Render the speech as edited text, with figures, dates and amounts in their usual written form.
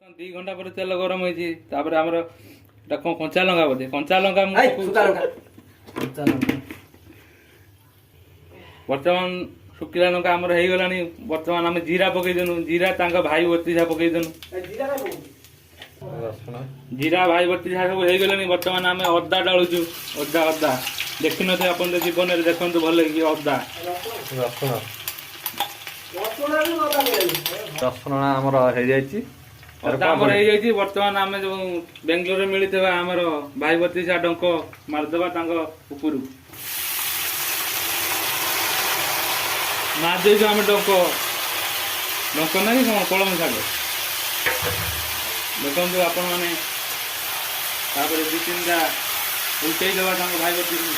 2 घंटा पर तेल गरम होई तापर हमर कंचा लंका बोधे कंचा लंका वर्तमान शुकिला लंका हमर हेई गलानी वर्तमान हम जीरा पकई देनु जीरा तांका भाई बत्तीसा पकई देनु जीरा भाई बत्तीसा सब हेई गलानी वर्तमान हम अद्दा डालुछु अद्दा अद्दा देखिन थे अपन जीवन रे देखंतु भल कि अद्दा रसुण हमर हे जाईची ଆମର ହେଇଯାଇଛି ବର୍ତ୍ତମାନ ଆମେ ଯୋଉ ବେଙ୍ଗଲୋରରେ ମିଳିଥିବା ଆମର ଭାଇ ବତିଶା ଡଙ୍କ ମାରିଦେବା ତାଙ୍କ ଉପରୁ ମାରି ଦେଇଛୁ ଆମେ ଡଙ୍କ ନାହିଁ କଣ କଳମ ଶାଗ ଦେଖନ୍ତୁ ଆପଣମାନେ ତାପରେ 2-3ଟା ଉଲ୍ଟେଇ ଦେବା ତାଙ୍କ ଭାଇ ବତିଶା